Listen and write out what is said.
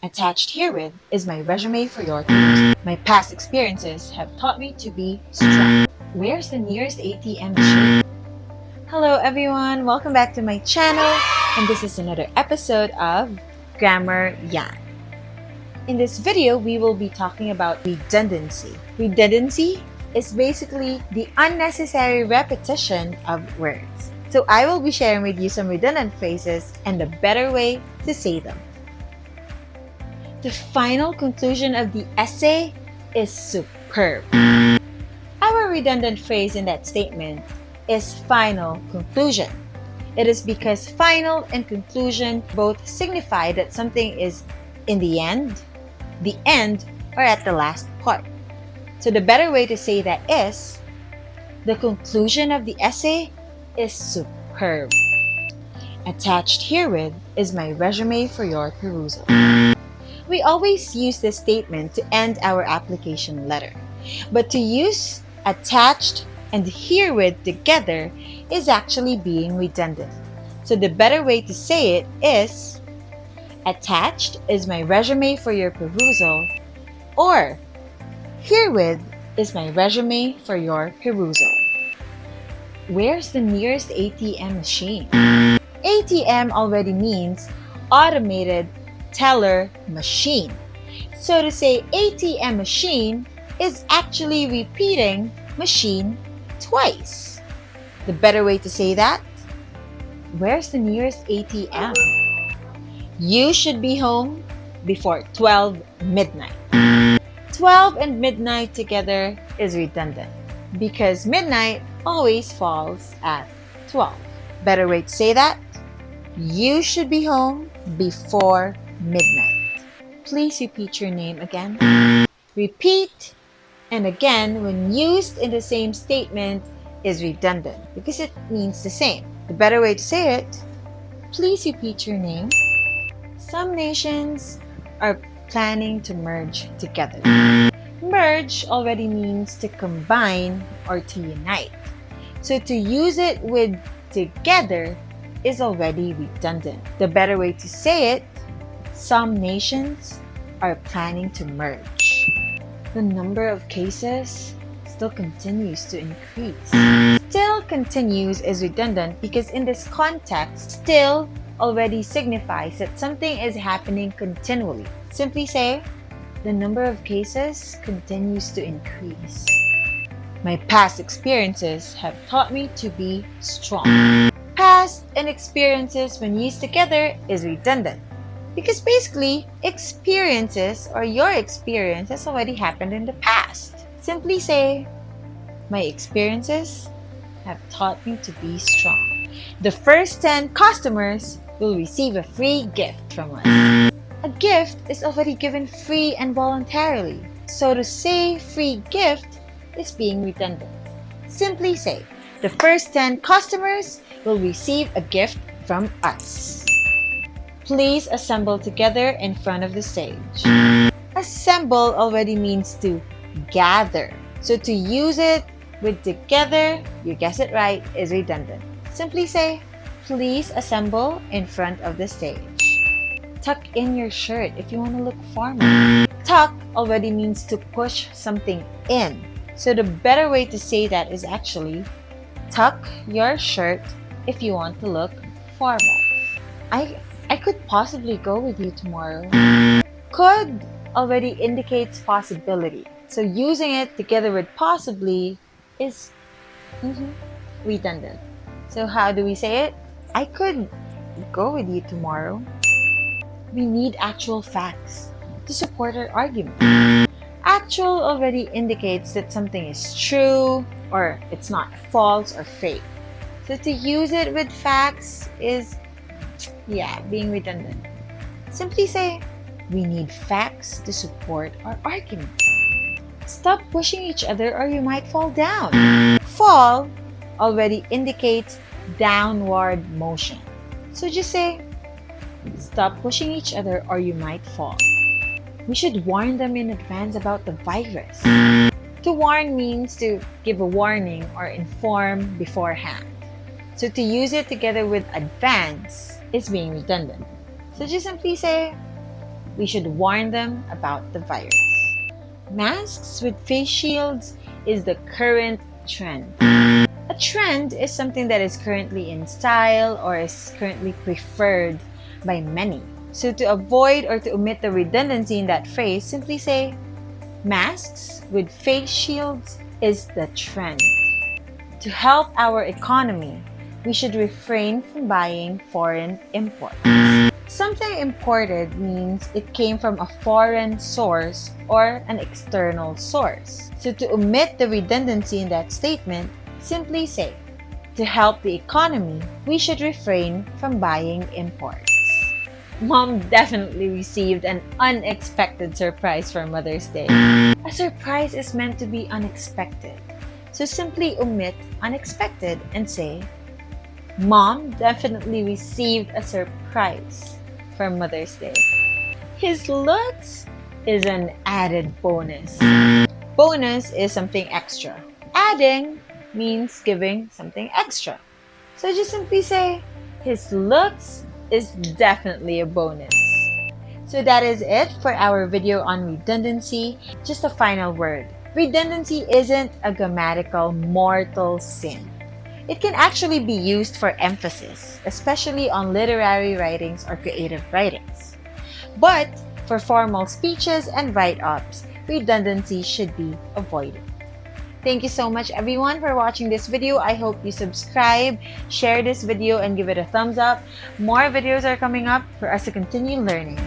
Attached herewith is my resume for your perusal. My past experiences have taught me to be strong. Where's the nearest ATM machine? Hello everyone, welcome back to my channel, and this is another episode of Grammar Yan. In this video, we will be talking about redundancy. Redundancy is basically the unnecessary repetition of words. So I will be sharing with you some redundant phrases and a better way to say them. The final conclusion of the essay is superb. Our redundant phrase in that statement is final conclusion. It is because final and conclusion both signify that something is in the end, or at the last part. So the better way to say that is, the conclusion of the essay is superb. Attached herewith is my resume for your perusal. We always use this statement to end our application letter, but to use attached and herewith together is actually being redundant. So the better way to say it is, attached is my resume for your perusal, or herewith is my resume for your perusal. Where's the nearest ATM machine? ATM already means automated teller machine. So to say ATM machine is actually repeating machine twice. The better way to say that, where's the nearest ATM? You should be home before 12 midnight. 12 and midnight together is redundant because midnight always falls at 12. Better way to say that, you should be home before midnight. Please repeat your name again. Repeat and again when used in the same statement is redundant because it means the same. The better way to say it, please repeat your name. Some nations are planning to merge together. Merge already means to combine or to unite. So to use it with together is already redundant. The better way to say it, some nations are planning to merge. The number of cases still continues to increase. Still continues is redundant because in this context, still already signifies that something is happening continually. Simply say, the number of cases continues to increase. My past experiences have taught me to be strong. Past and experiences when used together is redundant because basically experiences or your experience has already happened in the past. Simply say, my experiences have taught me to be strong. The first 10 customers will receive a free gift from us. A gift is already given free and voluntarily. So to say free gift is being redundant. Simply say, the first 10 customers will receive a gift from us. Please assemble together in front of the stage. Assemble already means to gather. So to use it with together, you guess it right, is redundant. Simply say, please assemble in front of the stage. Tuck in your shirt if you want to look formal. Tuck already means to push something in. So the better way to say that is actually tuck your shirt if you want to look formal. I could possibly go with you tomorrow. Could already indicates possibility. So using it together with possibly is redundant. So how do we say it? I could go with you tomorrow. We need actual facts to support our argument. Actual already indicates that something is true or it's not false or fake. So to use it with facts is, being redundant. Simply say, we need facts to support our argument. Stop pushing each other or you might fall down. Fall already indicates downward motion. So just say, stop pushing each other or you might fall. We should warn them in advance about the virus. To warn means to give a warning or inform beforehand. So to use it together with advance is being redundant. So just simply say, we should warn them about the virus. Masks with face shields is the current trend. A trend is something that is currently in style or is currently preferred by many. So to avoid or to omit the redundancy in that phrase, simply say, masks with face shields is the trend. To help our economy, we should refrain from buying foreign imports. Something imported means it came from a foreign source or an external source. So to omit the redundancy in that statement, simply say, to help the economy, we should refrain from buying imports. Mom definitely received an unexpected surprise for Mother's Day. A surprise is meant to be unexpected. So simply omit unexpected and say, Mom definitely received a surprise for Mother's Day. His looks is an added bonus. Bonus is something extra. Adding means giving something extra. So just simply say, his looks is definitely a bonus. So that is it for our video on redundancy. Just a final word. Redundancy isn't a grammatical mortal sin. It can actually be used for emphasis, especially on literary writings or creative writings. But for formal speeches and write-ups, redundancy should be avoided. Thank you so much everyone for watching this video. I hope you subscribe, share this video, and give it a thumbs up. More videos are coming up for us to continue learning.